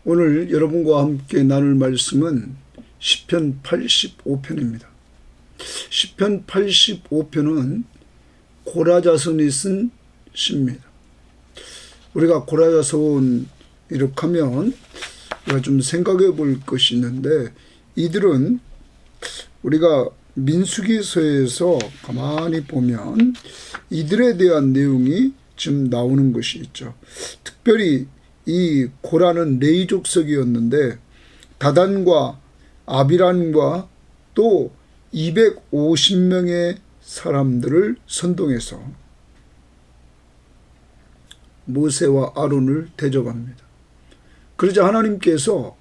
오늘 여러분과 함께 나눌 말씀은 시편 85편입니다. 시편 85편은 고라자손이 쓴 시입니다. 우리가 고라자손 이렇게 하면 우리가 좀 생각해 볼 것이 있는데, 이들은 우리가 민수기서에서 가만히 보면 이들에 대한 내용이 지금 나오는 것이 있죠. 특별히 이 고라는 레위 족속이었는데 다단과 아비란과 또 250명의 사람들을 선동해서 모세와 아론을 대적합니다. 그러자 하나님께서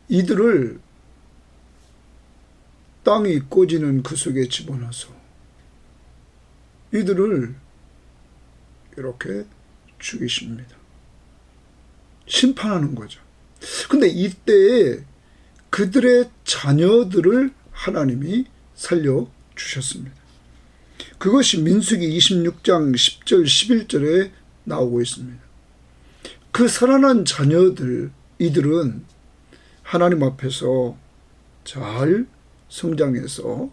이들을 땅이 꺼지는 그 속에 집어넣어서 이들을 이렇게 죽이십니다. 심판하는 거죠. 근데 이때에 그들의 자녀들을 하나님이 살려주셨습니다. 그것이 민수기 26장 10절 11절에 나오고 있습니다. 그 살아난 자녀들, 이들은 하나님 앞에서 잘 성장해서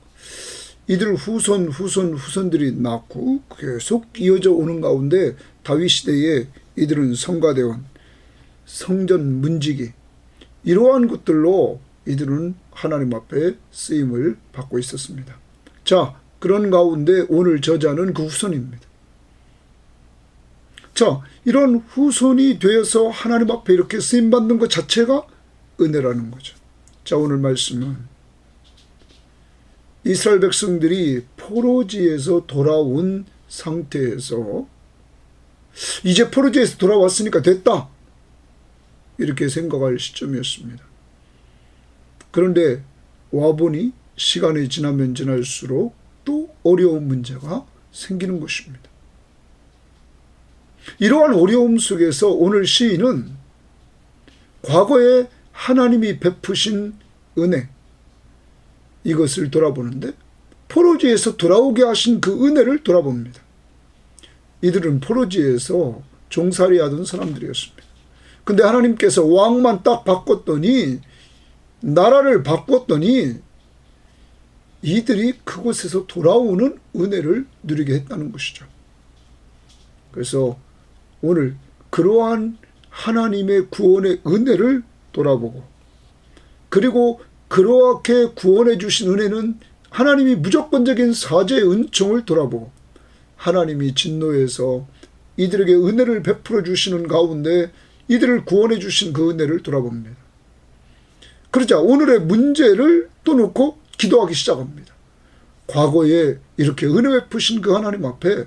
이들 후손들이 낳고 계속 이어져 오는 가운데 다윗 시대에 이들은 성가대원, 성전 문지기, 이러한 것들로 이들은 하나님 앞에 쓰임을 받고 있었습니다. 자, 그런 가운데 오늘 저자는 그 후손입니다. 자, 이런 후손이 되어서 하나님 앞에 이렇게 쓰임받는 것 자체가 은혜라는 거죠. 자, 오늘 말씀은 이스라엘 백성들이 포로지에서 돌아온 상태에서 이제 포로지에서 돌아왔으니까 됐다, 이렇게 생각할 시점이었습니다. 그런데 와보니 시간이 지나면 지날수록 또 어려운 문제가 생기는 것입니다. 이러한 어려움 속에서 오늘 시인은 과거에 하나님이 베푸신 은혜, 이것을 돌아보는데 포로지에서 돌아오게 하신 그 은혜를 돌아봅니다. 이들은 포로지에서 종살이 하던 사람들이었습니다. 근데 하나님께서 왕만 딱 바꿨더니, 나라를 바꿨더니 이들이 그곳에서 돌아오는 은혜를 누리게 했다는 것이죠. 그래서 오늘 그러한 하나님의 구원의 은혜를 돌아보고, 그리고 그렇게 구원해 주신 은혜는 하나님이 무조건적인 사죄의 은총을 돌아보고, 하나님이 진노해서 이들에게 은혜를 베풀어 주시는 가운데 이들을 구원해 주신 그 은혜를 돌아봅니다. 그러자 오늘의 문제를 또 놓고 기도하기 시작합니다. 과거에 이렇게 은혜 베푸신 그 하나님 앞에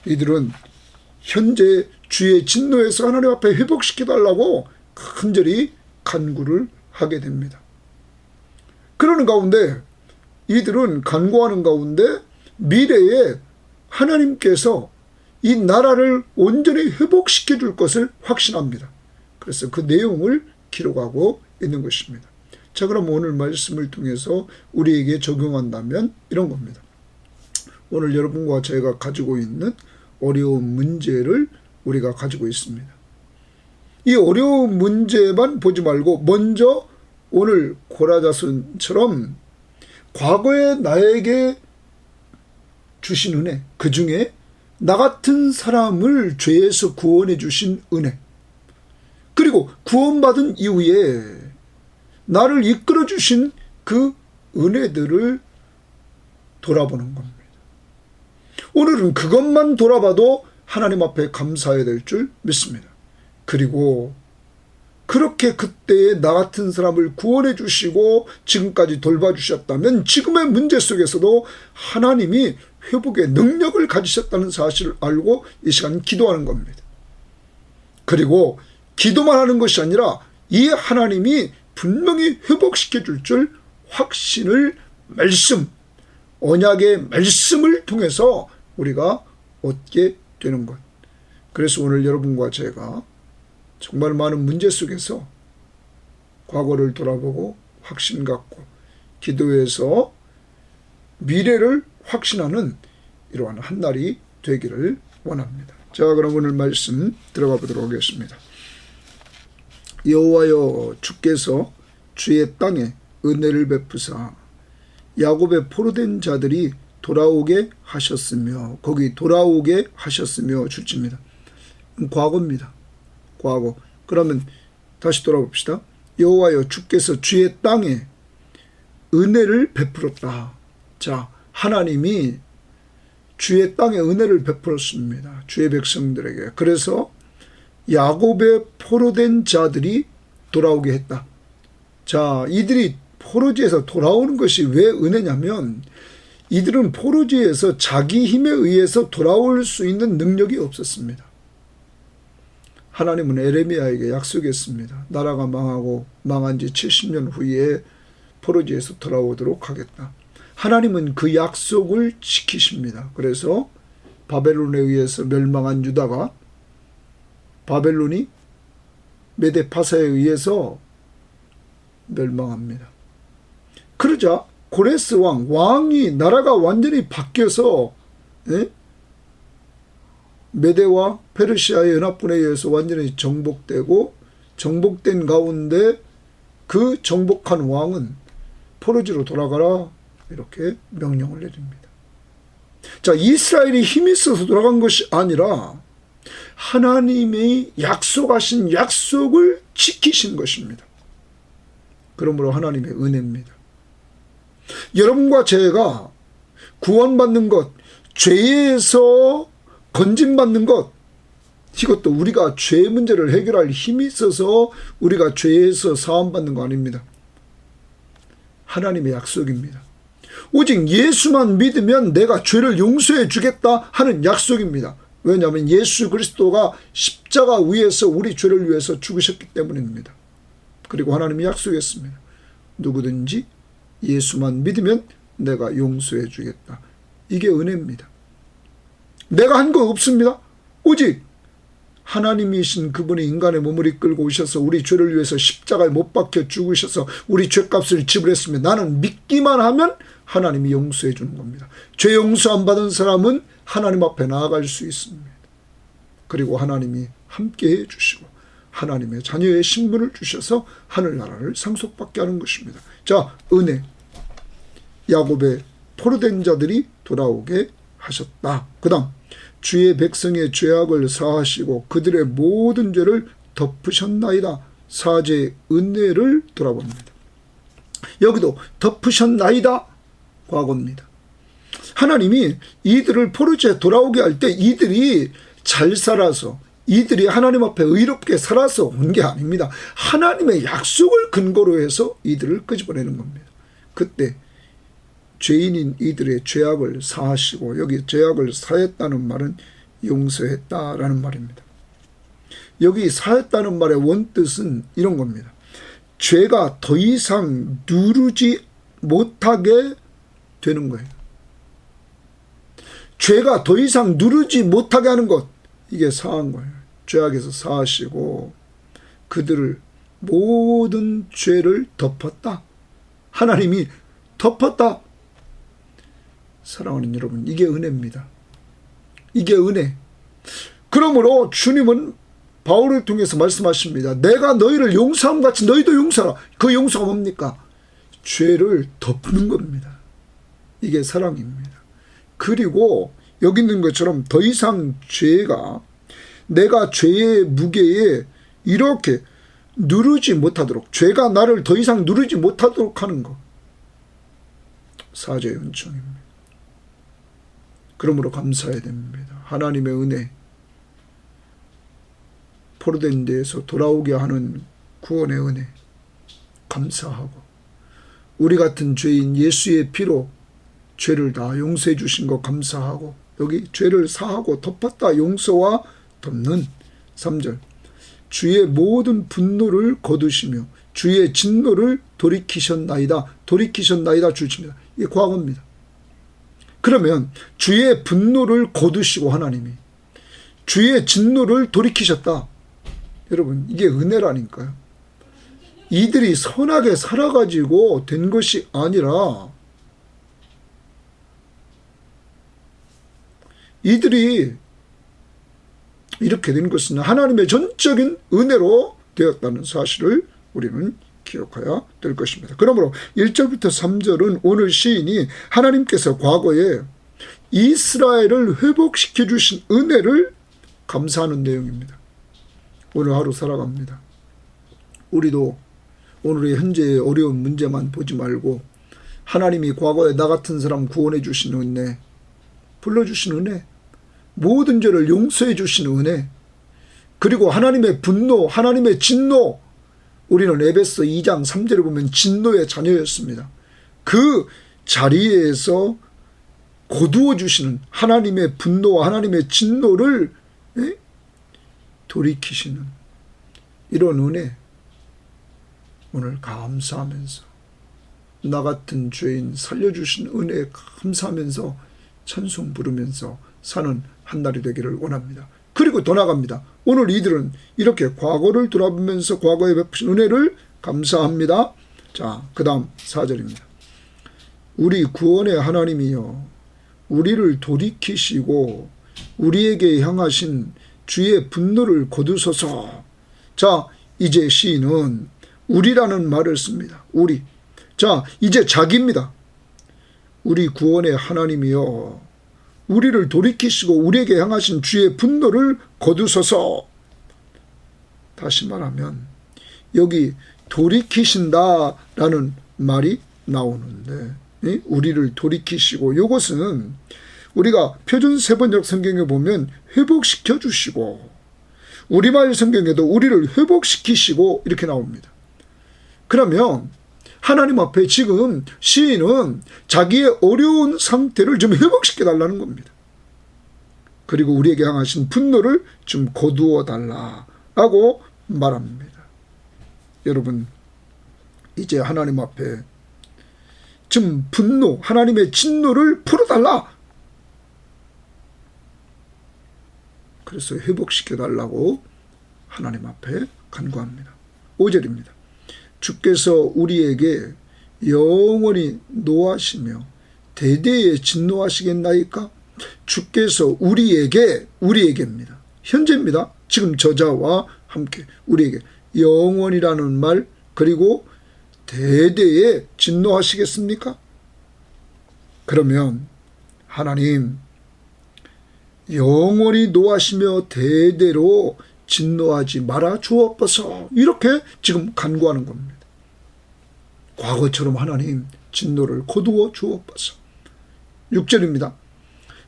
이들은 현재 주의 진노에서 하나님 앞에 회복시켜달라고 간절히 간구를 하게 됩니다. 그러는 가운데 이들은 간구하는 가운데 미래에 하나님께서 이 나라를 온전히 회복시켜 줄 것을 확신합니다. 그래서 그 내용을 기록하고 있는 것입니다. 자, 그럼 오늘 말씀을 통해서 우리에게 적용한다면 이런 겁니다. 오늘 여러분과 저희가 가지고 있는 어려운 문제를 우리가 가지고 있습니다. 이 어려운 문제만 보지 말고 먼저 오늘 고라자손처럼 과거에 나에게 주신 은혜, 그 중에 나 같은 사람을 죄에서 구원해 주신 은혜, 그리고 구원받은 이후에 나를 이끌어 주신 그 은혜들을 돌아보는 겁니다. 오늘은 그것만 돌아봐도 하나님 앞에 감사해야 될 줄 믿습니다. 그리고 그렇게 그때에 나 같은 사람을 구원해 주시고 지금까지 돌봐주셨다면 지금의 문제 속에서도 하나님이 회복의 능력을 가지셨다는 사실을 알고 이 시간 기도하는 겁니다. 그리고 기도만 하는 것이 아니라 이 하나님이 분명히 회복시켜 줄 확신을, 말씀, 언약의 말씀을 통해서 우리가 얻게 되는 것. 그래서 오늘 여러분과 제가 정말 많은 문제 속에서 과거를 돌아보고 확신 갖고 기도해서 미래를 확신하는 이러한 한 날이 되기를 원합니다. 자, 그럼 오늘 말씀 들어가 보도록 하겠습니다. 여호와여 주께서 주의 땅에 은혜를 베푸사 야곱의 포로된 자들이 돌아오게 하셨으며, 거기 돌아오게 하셨으며 줄집니다. 과거입니다. 과거. 그러면 다시 돌아봅시다. 여호와여 주께서 주의 땅에 은혜를 베풀었다. 자, 하나님이 주의 땅에 은혜를 베풀었습니다. 주의 백성들에게. 그래서 야곱의 포로된 자들이 돌아오게 했다. 자, 이들이 포로지에서 돌아오는 것이 왜 은혜냐면, 이들은 포로지에서 자기 힘에 의해서 돌아올 수 있는 능력이 없었습니다. 하나님은 에레미야에게 약속했습니다. 나라가 망하고 망한 지 70년 후에 포로지에서 돌아오도록 하겠다. 하나님은 그 약속을 지키십니다. 그래서 바벨론에 의해서 멸망한 유다가 바벨론이 메데파사에 의해서 멸망합니다. 그러자 고레스 왕이 나라가 완전히 바뀌어서 메데와 페르시아의 연합군에 의해서 완전히 정복되고, 정복된 가운데 그 정복한 왕은 포로지로 돌아가라 이렇게 명령을 내립니다. 자, 이스라엘이 힘이 있어서 돌아간 것이 아니라 하나님이 약속하신 약속을 지키신 것입니다. 그러므로 하나님의 은혜입니다. 여러분과 제가 구원받는 것, 죄에서 건진받는 것, 이것도 우리가 죄 문제를 해결할 힘이 있어서 우리가 죄에서 사함받는 거 아닙니다. 하나님의 약속입니다. 오직 예수만 믿으면 내가 죄를 용서해 주겠다 하는 약속입니다. 왜냐하면 예수 그리스도가 십자가 위에서 우리 죄를 위해서 죽으셨기 때문입니다. 그리고 하나님이 약속했습니다. 누구든지 예수만 믿으면 내가 용서해 주겠다. 이게 은혜입니다. 내가 한 거 없습니다. 오직 하나님이신 그분이 인간의 몸을 이끌고 오셔서 우리 죄를 위해서 십자가에 못 박혀 죽으셔서 우리 죄값을 지불했으면 나는 믿기만 하면 하나님이 용서해 주는 겁니다. 죄 용서 안 받은 사람은 하나님 앞에 나아갈 수 있습니다. 그리고 하나님이 함께해 주시고 하나님의 자녀의 신분을 주셔서 하늘나라를 상속받게 하는 것입니다. 자, 은혜. 야곱의 포로된 자들이 돌아오게 하셨다. 그 다음 주의 백성의 죄악을 사하시고 그들의 모든 죄를 덮으셨나이다. 사죄의 은혜를 돌아봅니다. 여기도 덮으셨나이다. 과거입니다. 하나님이 이들을 포로지에 돌아오게 할 때 이들이 잘 살아서, 이들이 하나님 앞에 의롭게 살아서 온 게 아닙니다. 하나님의 약속을 근거로 해서 이들을 끄집어내는 겁니다. 그때 죄인인 이들의 죄악을 사하시고, 여기 죄악을 사했다는 말은 용서했다라는 말입니다. 여기 사했다는 말의 원뜻은 이런 겁니다. 죄가 더 이상 누르지 못하게 되는 거예요. 죄가 더 이상 누르지 못하게 하는 것, 이게 사한 거예요. 죄악에서 사하시고 그들을 모든 죄를 덮었다. 하나님이 덮었다. 사랑하는 여러분, 이게 은혜입니다. 이게 은혜. 그러므로 주님은 바울을 통해서 말씀하십니다. 내가 너희를 용서함 같이 너희도 용서하라. 그 용서가 뭡니까? 죄를 덮는 겁니다. 이게 사랑입니다. 그리고 여기 있는 것처럼 더 이상 죄가 내가 죄의 무게에 이렇게 누르지 못하도록, 죄가 나를 더 이상 누르지 못하도록 하는 것, 사죄의 은총입니다. 그러므로 감사해야 됩니다. 하나님의 은혜, 포로된 데에서 돌아오게 하는 구원의 은혜 감사하고, 우리 같은 죄인 예수의 피로 죄를 다 용서해 주신 거 감사하고, 여기 죄를 사하고 덮었다, 용서와 덮는 3절. 주의 모든 분노를 거두시며 주의 진노를 돌이키셨나이다. 돌이키셨나이다 주십니다. 이게 과거입니다. 그러면 주의 분노를 거두시고 하나님이 주의 진노를 돌이키셨다. 여러분, 이게 은혜라니까요. 이들이 선하게 살아가지고 된 것이 아니라 이들이 이렇게 된 것은 하나님의 전적인 은혜로 되었다는 사실을 우리는 기억해야 될 것입니다. 그러므로 1절부터 3절은 오늘 시인이 하나님께서 과거에 이스라엘을 회복시켜 주신 은혜를 감사하는 내용입니다. 오늘 하루 살아갑니다. 우리도 오늘의 현재의 어려운 문제만 보지 말고 하나님이 과거에 나 같은 사람 구원해 주신 은혜, 불러주신 은혜, 모든 죄를 용서해 주신 은혜, 그리고 하나님의 분노, 하나님의 진노, 우리는 에베소 2장 3절에 보면 진노의 자녀였습니다. 그 자리에서 거두어 주시는 하나님의 분노와 하나님의 진노를 돌이키시는 이런 은혜, 오늘 감사하면서 나 같은 죄인 살려주신 은혜에 감사하면서 찬송 부르면서 사는 한 날이 되기를 원합니다. 그리고 더 나갑니다. 오늘 이들은 이렇게 과거를 돌아보면서 과거에 베푸신 은혜를 감사합니다. 자, 그 다음 4절입니다. 우리 구원의 하나님이여 우리를 돌이키시고 우리에게 향하신 주의 분노를 거두소서. 자, 이제 시인은 우리라는 말을 씁니다. 우리. 자, 이제 자기입니다. 우리 구원의 하나님이여 우리를 돌이키시고 우리에게 향하신 주의 분노를 거두소서. 다시 말하면 여기 돌이키신다라는 말이 나오는데 우리를 돌이키시고, 이것은 우리가 표준 세번역 성경에 보면 회복시켜 주시고, 우리말 성경에도 우리를 회복시키시고 이렇게 나옵니다. 그러면 하나님 앞에 지금 시인은 자기의 어려운 상태를 좀 회복시켜 달라는 겁니다. 그리고 우리에게 향하신 분노를 좀 거두어 달라고 말합니다. 여러분, 이제 하나님 앞에 좀 분노, 하나님의 진노를 풀어달라. 그래서 회복시켜 달라고 하나님 앞에 간구합니다. 5절입니다. 주께서 우리에게 영원히 노하시며 대대에 진노하시겠나이까? 주께서 우리에게입니다. 현재입니다. 지금 저자와 함께 우리에게 영원이라는 말, 그리고 대대에 진노하시겠습니까? 그러면 하나님 영원히 노하시며 대대로 진노하지 말아 주옵소서, 이렇게 지금 간구하는 겁니다. 과거처럼 하나님 진노를 거두어 주옵소서. 6절입니다.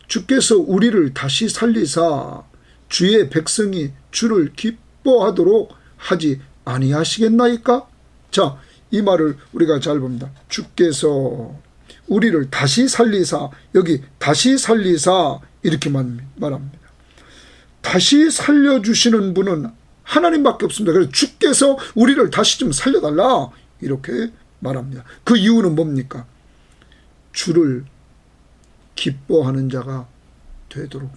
주께서 우리를 다시 살리사 주의 백성이 주를 기뻐하도록 하지 아니하시겠나이까? 자, 이 말을 우리가 잘 봅니다. 주께서 우리를 다시 살리사, 여기 다시 살리사 이렇게 말합니다. 다시 살려주시는 분은 하나님밖에 없습니다. 그래서 주께서 우리를 다시 좀 살려달라 이렇게 말합니다. 그 이유는 뭡니까? 주를 기뻐하는 자가 되도록.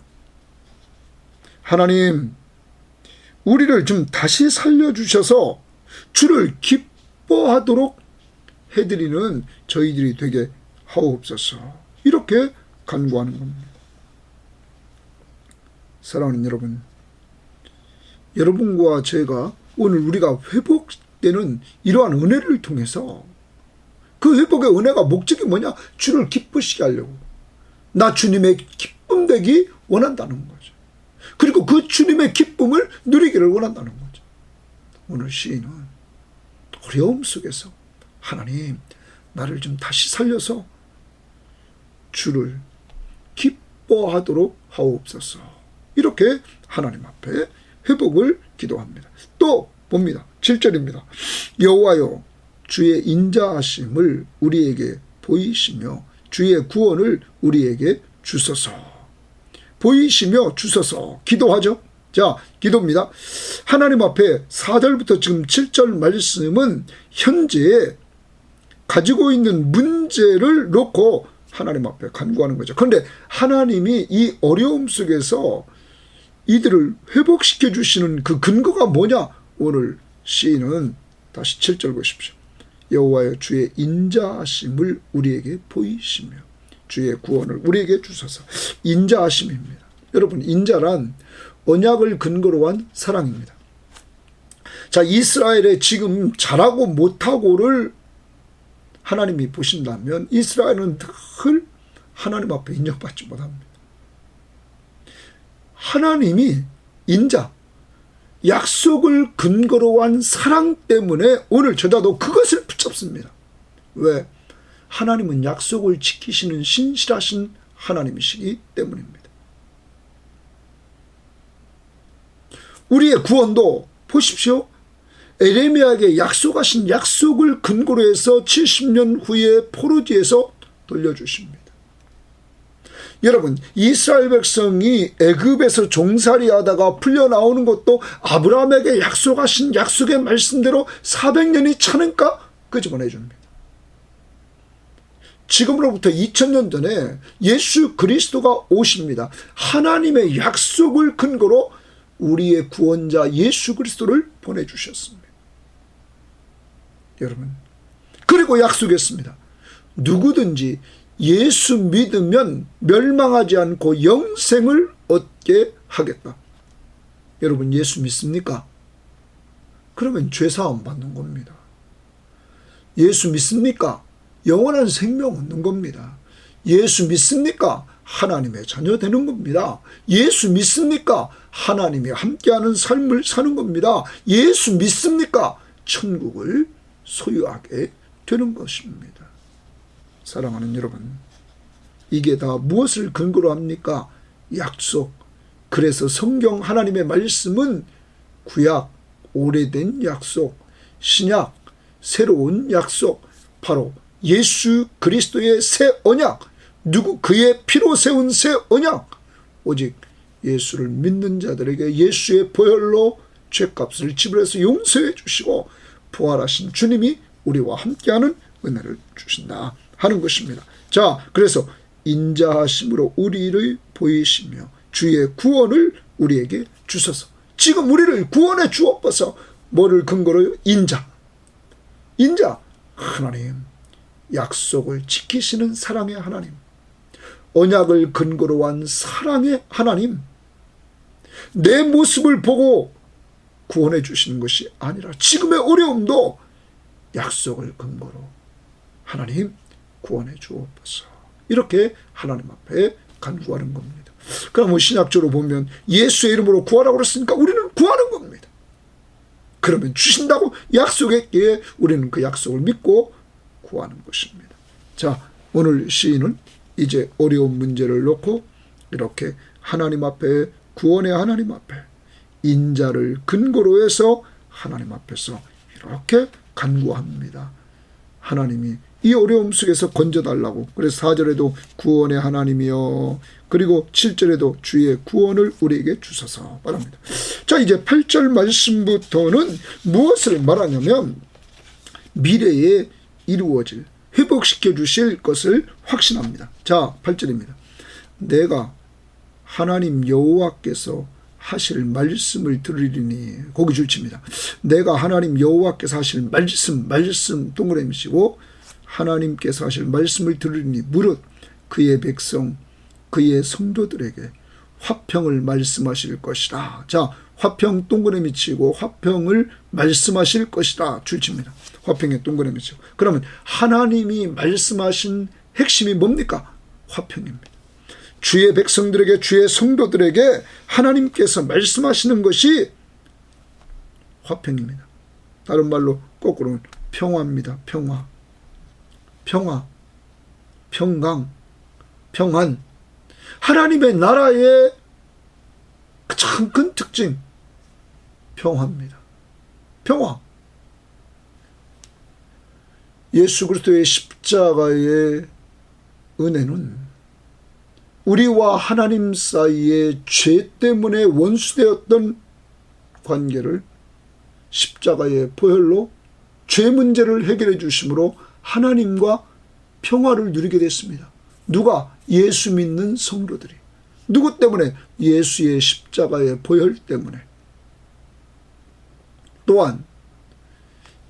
하나님, 우리를 좀 다시 살려주셔서 주를 기뻐하도록 해드리는 저희들이 되게 하옵소서, 이렇게 간구하는 겁니다. 사랑하는 여러분, 여러분과 제가 오늘 우리가 회복되는 이러한 은혜를 통해서, 그 회복의 은혜가 목적이 뭐냐? 주를 기쁘시게 하려고, 나 주님의 기쁨 되기 원한다는 거죠. 그리고 그 주님의 기쁨을 누리기를 원한다는 거죠. 오늘 시인은 어려움 속에서 하나님, 나를 좀 다시 살려서 주를 기뻐하도록 하옵소서, 이렇게 하나님 앞에 회복을 기도합니다. 또 봅니다. 7절입니다. 여호와여 주의 인자하심을 우리에게 보이시며 주의 구원을 우리에게 주소서. 보이시며 주소서. 기도하죠. 자, 기도입니다. 하나님 앞에 4절부터 지금 7절 말씀은 현재 가지고 있는 문제를 놓고 하나님 앞에 간구하는 거죠. 그런데 하나님이 이 어려움 속에서 이들을 회복시켜 주시는 그 근거가 뭐냐? 오늘 시인은 다시 7절 보십시오. 여호와여 주의 인자하심을 우리에게 보이시며 주의 구원을 우리에게 주소서. 인자하심입니다. 여러분, 인자란 언약을 근거로 한 사랑입니다. 자, 이스라엘의 지금 잘하고 못하고를 하나님이 보신다면 이스라엘은 늘 하나님 앞에 인정받지 못합니다. 하나님이 인자, 약속을 근거로 한 사랑 때문에 오늘 저자도 그것을 붙잡습니다. 왜? 하나님은 약속을 지키시는 신실하신 하나님이시기 때문입니다. 우리의 구원도 보십시오. 에레미야에게 약속하신 약속을 근거로 해서 70년 후에 포로지에서 돌려주십니다. 여러분, 이스라엘 백성이 애굽에서 종살이하다가 풀려나오는 것도 아브라함에게 약속하신 약속의 말씀대로 400년이 차는가 끄집어내줍니다. 지금으로부터 2000년 전에 예수 그리스도가 오십니다. 하나님의 약속을 근거로 우리의 구원자 예수 그리스도를 보내주셨습니다. 여러분, 그리고 약속했습니다. 누구든지 예수 믿으면 멸망하지 않고 영생을 얻게 하겠다. 여러분, 예수 믿습니까? 그러면 죄사함 받는 겁니다. 예수 믿습니까? 영원한 생명 얻는 겁니다. 예수 믿습니까? 하나님의 자녀 되는 겁니다. 예수 믿습니까? 하나님이 함께하는 삶을 사는 겁니다. 예수 믿습니까? 천국을 소유하게 되는 것입니다. 사랑하는 여러분, 이게 다 무엇을 근거로 합니까? 약속. 그래서 성경 하나님의 말씀은 구약, 오래된 약속, 신약, 새로운 약속, 바로 예수 그리스도의 새 언약, 그의 피로 세운 새 언약, 오직 예수를 믿는 자들에게 예수의 보혈로 죄값을 지불해서 용서해 주시고 부활하신 주님이 우리와 함께하는 은혜를 주신다 하는 것입니다. 자, 그래서 인자하심으로 우리를 보이시며 주의 구원을 우리에게 주소서. 지금 우리를 구원해 주옵소서. 뭐를 근거로? 인자. 하나님, 약속을 지키시는 사랑의 하나님, 언약을 근거로 한 사랑의 하나님, 내 모습을 보고 구원해 주시는 것이 아니라 지금의 어려움도 약속을 근거로 하나님 구원해 주옵소서. 이렇게 하나님 앞에 간구하는 겁니다. 그럼 신약적으로 보면 예수의 이름으로 구하라고 그랬으니까 우리는 구하는 겁니다. 그러면 주신다고 약속했기에 우리는 그 약속을 믿고 구하는 것입니다. 자, 오늘 시인은 이제 어려운 문제를 놓고 이렇게 하나님 앞에, 구원의 하나님 앞에 인자를 근거로 해서 하나님 앞에서 이렇게 간구합니다. 하나님이 이 어려움 속에서 건져달라고. 그래서 4절에도 구원의 하나님이여, 그리고 7절에도 주의 구원을 우리에게 주소서 말합니다. 자, 이제 8절 말씀부터는 무엇을 말하냐면 미래에 이루어질, 회복시켜 주실 것을 확신합니다. 자, 8절입니다. 내가 하나님 여호와께서 하실 말씀을 들으리니, 거기 줄칩니다. 내가 하나님 여호와께서 하실 말씀 동그라미시고 하나님께서 하실 말씀을 들으리니 무릇 그의 백성, 그의 성도들에게 화평을 말씀하실 것이다. 자, 화평 동그라미 치고 화평을 말씀하실 것이다 줄칩니다. 화평에 동그라미 치고. 그러면 하나님이 말씀하신 핵심이 뭡니까? 화평입니다. 주의 백성들에게, 주의 성도들에게 하나님께서 말씀하시는 것이 화평입니다. 다른 말로 거꾸로는 평화입니다. 평화, 평강, 평안. 하나님의 나라의 가장 큰 특징, 평화입니다. 평화. 예수 그리스도의 십자가의 은혜는 우리와 하나님 사이에 죄 때문에 원수되었던 관계를 십자가의 보혈로 죄 문제를 해결해 주심으로 하나님과 평화를 누리게 됐습니다. 누가? 예수 믿는 성도들이. 누구 때문에? 예수의 십자가의 보혈 때문에. 또한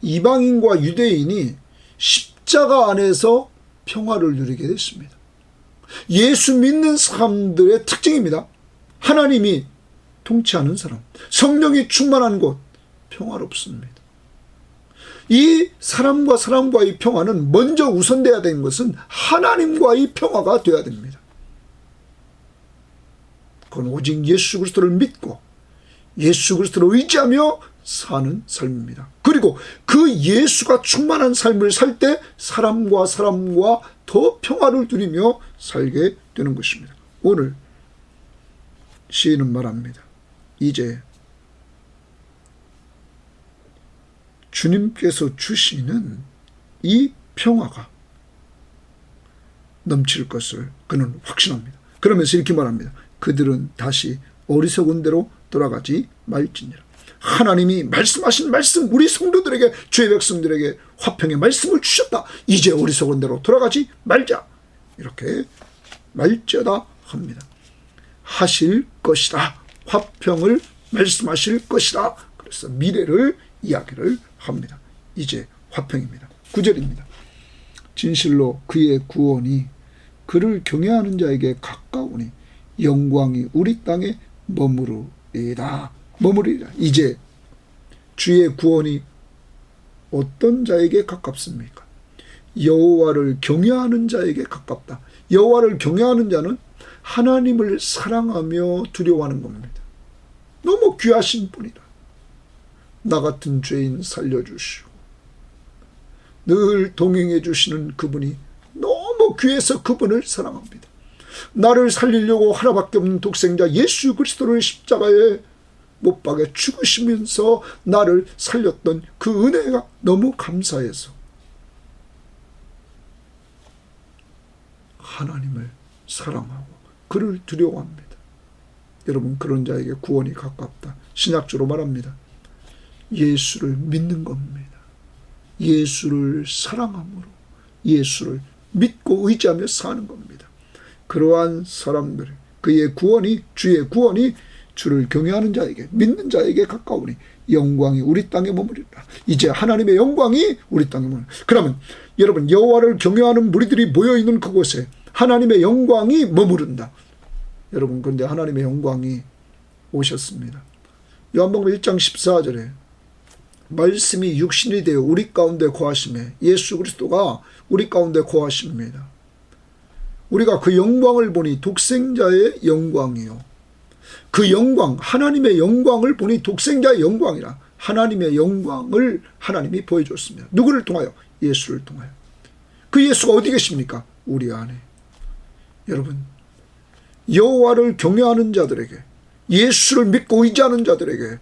이방인과 유대인이 십자가 안에서 평화를 누리게 됐습니다. 예수 믿는 사람들의 특징입니다. 하나님이 통치하는 사람, 성령이 충만한 곳, 평화롭습니다. 이 사람과 사람과의 평화는 먼저 우선돼야 되는 것은 하나님과의 평화가 되어야 됩니다. 그건 오직 예수 그리스도를 믿고 예수 그리스도를 의지하며 사는 삶입니다. 그리고 그 예수가 충만한 삶을 살 때 사람과 사람과 더 평화를 누리며 살게 되는 것입니다. 오늘 시인은 말합니다. 이제 주님께서 주시는 이 평화가 넘칠 것을 그는 확신합니다. 그러면서 이렇게 말합니다. 그들은 다시 어리석은 대로 돌아가지 말지니라. 하나님이 말씀하신 말씀, 우리 성도들에게, 주의 백성들에게 화평의 말씀을 주셨다. 이제 어리석은 대로 돌아가지 말자. 이렇게 말지어다 합니다. 하실 것이다. 화평을 말씀하실 것이다. 그래서 미래를 이야기를 합니다. 이제 화평입니다. 9절입니다. 진실로 그의 구원이 그를 경외하는 자에게 가까우니 영광이 우리 땅에 머무르리라. 이제 주의 구원이 어떤 자에게 가깝습니까? 여호와를 경외하는 자에게 가깝다. 여호와를 경외하는 자는 하나님을 사랑하며 두려워하는 겁니다. 너무 귀하신 분이라. 나 같은 죄인 살려주시고 늘 동행해 주시는 그분이 너무 귀해서 그분을 사랑합니다. 나를 살리려고 하나밖에 없는 독생자 예수 그리스도를 십자가에 못 박아 죽으시면서 나를 살렸던 그 은혜가 너무 감사해서 하나님을 사랑하고 그를 두려워합니다. 여러분, 그런 자에게 구원이 가깝다. 신약주로 말합니다. 예수를 믿는 겁니다. 예수를 사랑함으로 예수를 믿고 의지하며 사는 겁니다. 그러한 사람들, 그의 구원이, 주의 구원이 주를 경외하는 자에게, 믿는 자에게 가까우니 영광이 우리 땅에 머무리라. 이제 하나님의 영광이 우리 땅에 머무리라. 그러면 여러분, 여호와를 경외하는 무리들이 모여있는 그곳에 하나님의 영광이 머무른다. 여러분, 그런데 하나님의 영광이 오셨습니다. 요한복음 1장 14절에 말씀이 육신이 되어 우리 가운데 거하심에, 예수 그리스도가 우리 가운데 거하십니다. 우리가 그 영광을 보니 독생자의 영광이요. 그 영광, 하나님의 영광을 보니 독생자의 영광이라. 하나님의 영광을 하나님이 보여줬습니다. 누구를 통하여? 예수를 통하여. 그 예수가 어디 계십니까? 우리 안에. 여러분, 여호와를 경외하는 자들에게, 예수를 믿고 의지하는 자들에게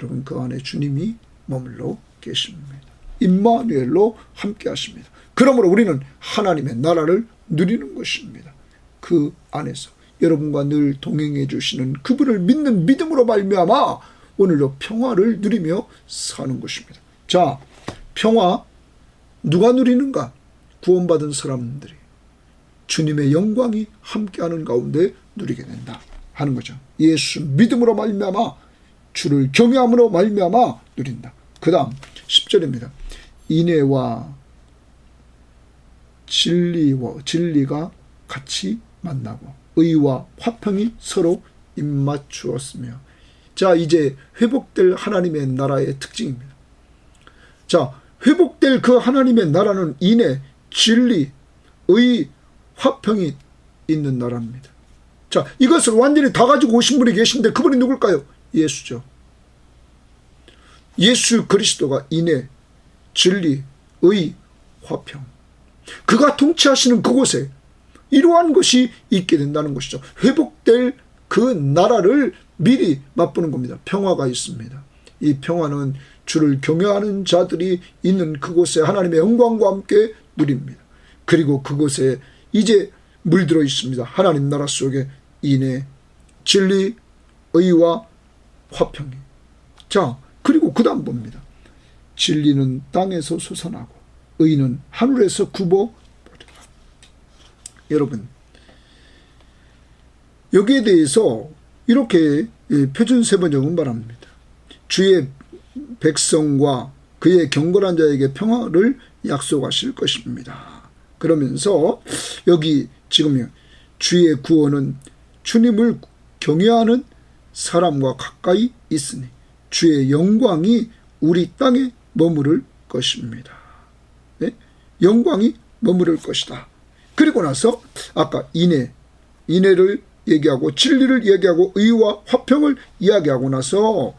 여러분, 그 안에 주님이 머물러 계십니다. 임마누엘로 함께 하십니다. 그러므로 우리는 하나님의 나라를 누리는 것입니다. 그 안에서 여러분과 늘 동행해 주시는 그분을 믿는 믿음으로 말미암아 오늘도 평화를 누리며 사는 것입니다. 자, 평화 누가 누리는가? 구원받은 사람들이 주님의 영광이 함께하는 가운데 누리게 된다 하는 거죠. 예수 믿음으로 말미암아, 주를 경외함으로 말미암아 누린다. 그 다음 10절입니다. 인애와 진리가 같이 만나고 의와 화평이 서로 입맞추었으며. 자, 이제 회복될 하나님의 나라의 특징입니다. 자, 회복될 그 하나님의 나라는 인애, 진리, 의, 화평이 있는 나라입니다. 자, 이것을 완전히 다 가지고 오신 분이 계신데 그분이 누굴까요? 예수죠. 예수 그리스도가 인애, 진리, 의, 화평, 그가 통치하시는 그곳에 이러한 것이 있게 된다는 것이죠. 회복될 그 나라를 미리 맛보는 겁니다. 평화가 있습니다. 이 평화는 주를 경외하는 자들이 있는 그곳에 하나님의 영광과 함께 누립니다. 그리고 그곳에 이제 물들어 있습니다. 하나님 나라 속에 인애, 진리, 의와 화평이. 자, 그리고 그 다음 봅니다. 진리는 땅에서 솟아나고 의는 하늘에서 굽어버리라. 여러분, 여기에 대해서 이렇게 표준세번역은 말합니다. 주의 백성과 그의 경건한 자에게 평화를 약속하실 것입니다. 그러면서 여기 지금 주의 구원은 주님을 경외하는 사람과 가까이 있으니 주의 영광이 우리 땅에 머무를 것입니다. 네? 영광이 머무를 것이다. 그리고 나서 아까 인애를 얘기하고 진리를 얘기하고 의와 화평을 이야기하고 나서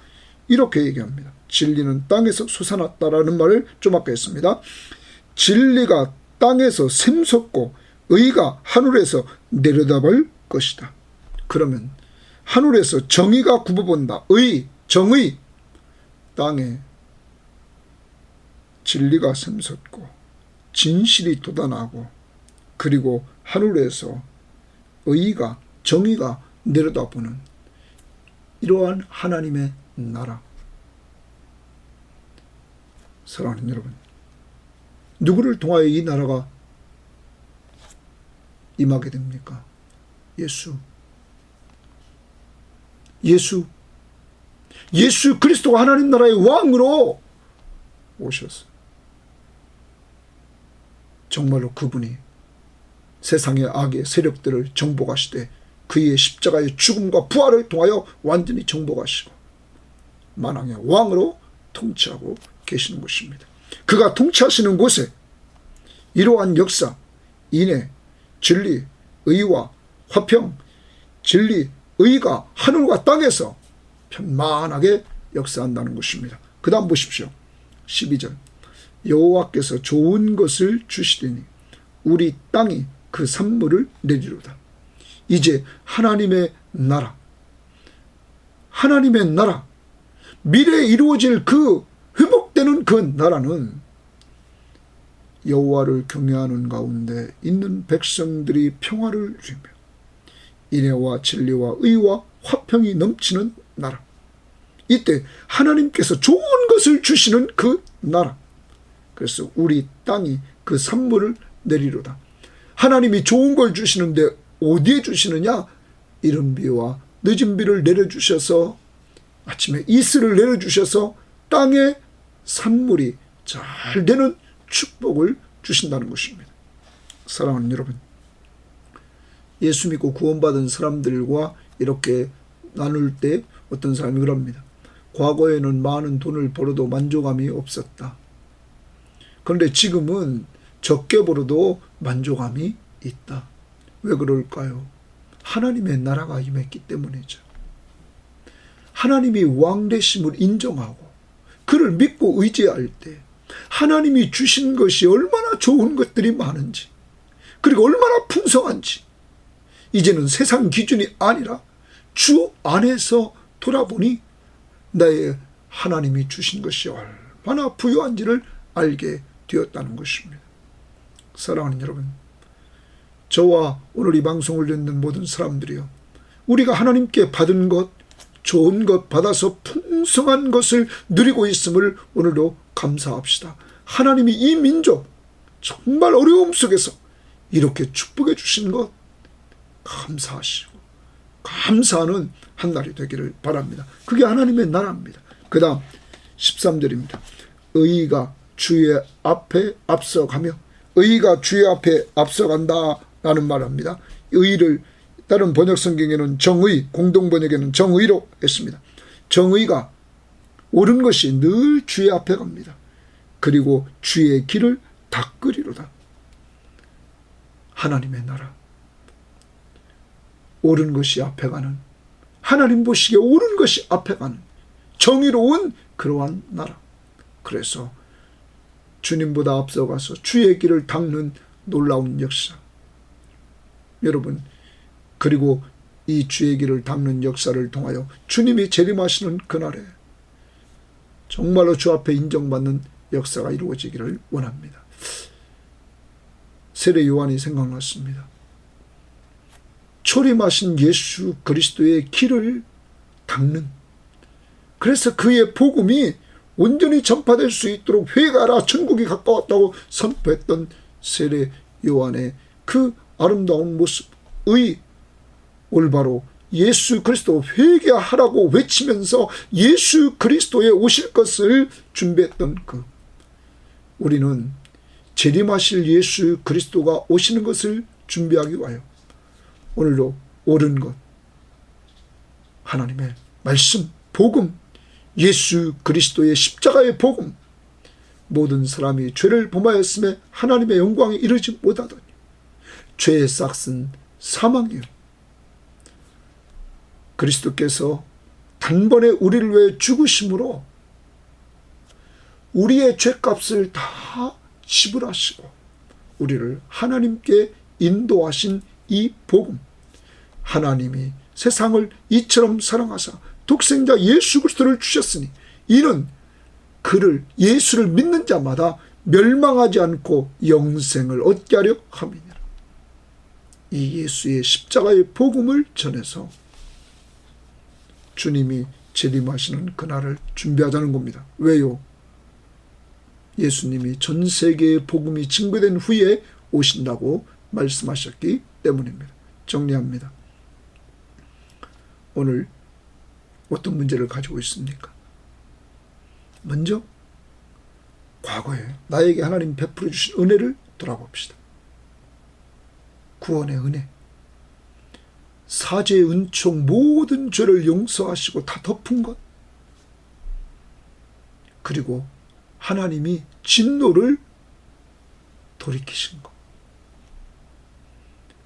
이렇게 얘기합니다. 진리는 땅에서 솟아났다라는 말을 좀 아까 했습니다. 진리가 땅에서 샘솟고 의가 하늘에서 내려다볼 것이다. 그러면 하늘에서 정의가 굽어본다. 정의. 땅에 진리가 샘솟고 진실이 돋아나고 그리고 하늘에서 정의가 내려다보는 이러한 하나님의 나라. 사랑하는 여러분, 누구를 통하여 이 나라가 임하게 됩니까? 예수 그리스도가 하나님 나라의 왕으로 오셨어요. 정말로 그분이 세상의 악의 세력들을 정복하시되 그의 십자가의 죽음과 부활을 통하여 완전히 정복하시고 만왕의 왕으로 통치하고 계시는 곳입니다. 그가 통치하시는 곳에 이러한 역사, 인애, 진리, 의와 화평, 진리, 의가 하늘과 땅에서 편만하게 역사한다는 것입니다. 그 다음 보십시오. 12절. 여호와께서 좋은 것을 주시리니 우리 땅이 그 산물을 내리로다. 이제 하나님의 나라, 미래에 이루어질 그 회복되는 그 나라는 여호와를 경외하는 가운데 있는 백성들이 평화를 누리며 인애와 진리와 의와 화평이 넘치는 나라. 이때 하나님께서 좋은 것을 주시는 그 나라. 그래서 우리 땅이 그 산물을 내리로다. 하나님이 좋은 걸 주시는데 어디에 주시느냐? 이른 비와 늦은 비를 내려주셔서 아침에 이슬을 내려주셔서 땅에 산물이 잘 되는 축복을 주신다는 것입니다. 사랑하는 여러분, 예수 믿고 구원받은 사람들과 이렇게 나눌 때 어떤 사람이 그럽니다. 과거에는 많은 돈을 벌어도 만족감이 없었다. 그런데 지금은 적게 벌어도 만족감이 있다. 왜 그럴까요? 하나님의 나라가 임했기 때문이죠. 하나님이 왕 되심을 인정하고 그를 믿고 의지할 때 하나님이 주신 것이 얼마나 좋은 것들이 많은지, 그리고 얼마나 풍성한지 이제는 세상 기준이 아니라 주 안에서 돌아보니 나의 하나님이 주신 것이 얼마나 부유한지를 알게 되었다는 것입니다. 사랑하는 여러분, 저와 오늘 이 방송을 듣는 모든 사람들이요, 우리가 하나님께 받은 것, 좋은 것 받아서 풍성한 것을 누리고 있음을 오늘도 감사합시다. 하나님이 이 민족 정말 어려움 속에서 이렇게 축복해 주신 것 감사하시고 감사하는 한 날이 되기를 바랍니다. 그게 하나님의 나라입니다. 그 다음 13절입니다. 의가 주의 앞에 앞서가며, 의가 주의 앞에 앞서간다라는 말합니다. 의를 다른 번역 성경에는 정의, 공동 번역에는 정의로 했습니다. 정의가 옳은 것이 늘 주의 앞에 갑니다. 그리고 주의 길을 닦으리로다. 하나님의 나라, 옳은 것이 앞에 가는, 하나님 보시기에 옳은 것이 앞에 가는 정의로운 그러한 나라. 그래서 주님보다 앞서가서 주의 길을 닦는 놀라운 역사. 여러분, 그리고 이 주의 길을 닦는 역사를 통하여 주님이 재림하시는 그날에 정말로 주 앞에 인정받는 역사가 이루어지기를 원합니다. 세례 요한이 생각났습니다. 초림하신 예수 그리스도의 길을 닦는, 그래서 그의 복음이 온전히 전파될 수 있도록 회개하라 천국이 가까웠다고 선포했던 세례 요한의 그 아름다운 모습의 올바로 예수 그리스도 회개하라고 외치면서 예수 그리스도에 오실 것을 준비했던 우리는 재림하실 예수 그리스도가 오시는 것을 준비하기 위하여 오늘도 옳은 것, 하나님의 말씀, 복음, 예수 그리스도의 십자가의 복음, 모든 사람이 죄를 범하였음에 하나님의 영광에 이르지 못하더니 죄의 싹은 사망이요. 그리스도께서 단번에 우리를 위해 죽으심으로 우리의 죄값을 다 지불하시고 우리를 하나님께 인도하신 이 복음, 하나님이 세상을 이처럼 사랑하사 독생자 예수 그리스도를 주셨으니 이는 그를, 예수를 믿는 자마다 멸망하지 않고 영생을 얻게 하려 함이니라. 이 예수의 십자가의 복음을 전해서 주님이 재림하시는 그날을 준비하자는 겁니다. 왜요? 예수님이 전 세계의 복음이 증거된 후에 오신다고 말씀하셨기 때문입니다. 정리합니다. 오늘 어떤 문제를 가지고 있습니까? 먼저 과거에 나에게 하나님 베풀어 주신 은혜를 돌아봅시다. 구원의 은혜, 사죄의 은총, 모든 죄를 용서하시고 다 덮은 것, 그리고 하나님이 진노를 돌이키신 것,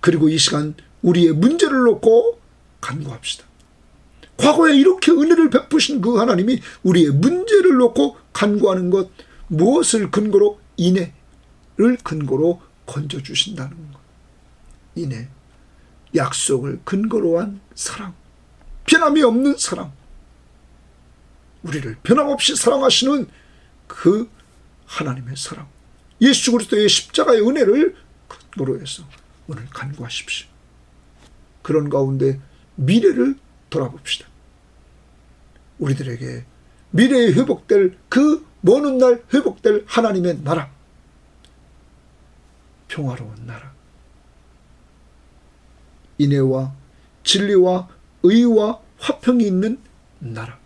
그리고 이 시간 우리의 문제를 놓고 간구합시다. 과거에 이렇게 은혜를 베푸신 그 하나님이 우리의 문제를 놓고 간구하는 것, 무엇을 근거로? 인애를 근거로 건져주신다는 것. 인애, 약속을 근거로 한 사랑, 변함이 없는 사랑, 우리를 변함없이 사랑하시는 그 하나님의 사랑, 예수 그리스도의 십자가의 은혜를 근거로 해서 오늘 간구하십시오. 그런 가운데 미래를 돌아봅시다. 우리들에게 미래에 회복될, 그 먼 훗날 회복될 하나님의 나라, 평화로운 나라, 인애와 진리와 의와 화평이 있는 나라,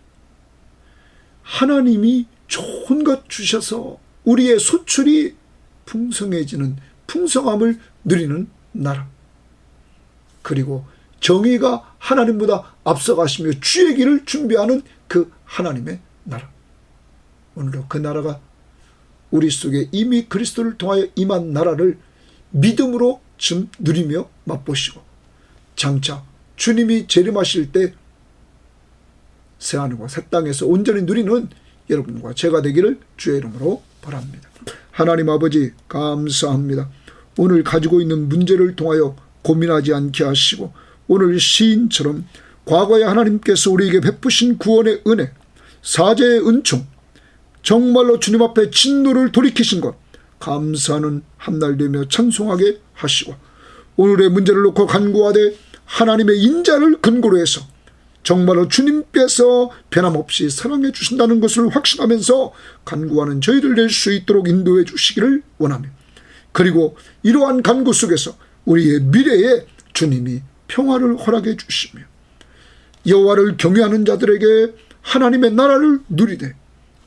하나님이 좋은 것 주셔서 우리의 소출이 풍성해지는, 풍성함을 누리는 나라, 그리고 정의가 하나님보다 앞서가시며 주의 길을 준비하는 그 하나님의 나라. 오늘도 그 나라가 우리 속에 이미 그리스도를 통하여 임한 나라를 믿음으로 좀 누리며 맛보시고 장차 주님이 재림하실 때 새하늘과 새 땅에서 온전히 누리는 여러분과 제가 되기를 주의 이름으로 바랍니다. 하나님 아버지, 감사합니다. 오늘 가지고 있는 문제를 통하여 고민하지 않게 하시고 오늘 시인처럼 과거에 하나님께서 우리에게 베푸신 구원의 은혜, 사죄의 은총, 정말로 주님 앞에 진노를 돌이키신 것 감사하는 한날 되며 찬송하게 하시고 오늘의 문제를 놓고 간구하되 하나님의 인자를 근거로 해서 정말로 주님께서 변함없이 사랑해 주신다는 것을 확신하면서 간구하는 저희들 될 수 있도록 인도해 주시기를 원하며, 그리고 이러한 간구 속에서 우리의 미래에 주님이 평화를 허락해 주시며 여호와를 경외하는 자들에게 하나님의 나라를 누리되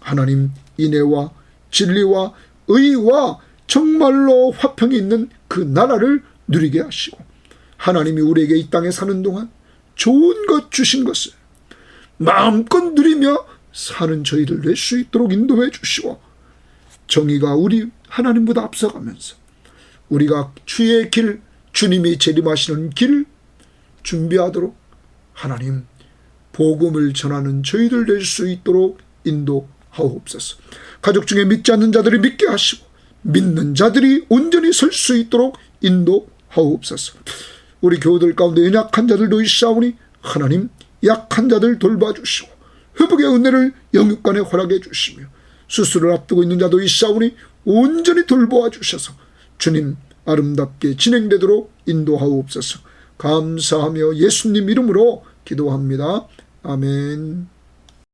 하나님 인애와 진리와 의와 정말로 화평이 있는 그 나라를 누리게 하시고 하나님이 우리에게 이 땅에 사는 동안 좋은 것 주신 것을 마음껏 누리며 사는 저희들 될 수 있도록 인도해 주시고 정의가 우리 하나님보다 앞서가면서 우리가 주의 길, 주님이 재림하시는 길을 준비하도록 하나님 복음을 전하는 저희들 될 수 있도록 인도하옵소서. 가족 중에 믿지 않는 자들이 믿게 하시고 믿는 자들이 온전히 설 수 있도록 인도하옵소서. 우리 교우들 가운데 연약한 자들도 있사오니 하나님 약한 자들 돌봐주시고 회복의 은혜를 영육간에 허락해 주시며 수술을 앞두고 있는 자도 있사오니 온전히 돌보아 주셔서 주님 아름답게 진행되도록 인도하옵소서. 감사하며 예수님 이름으로 기도합니다. 아멘.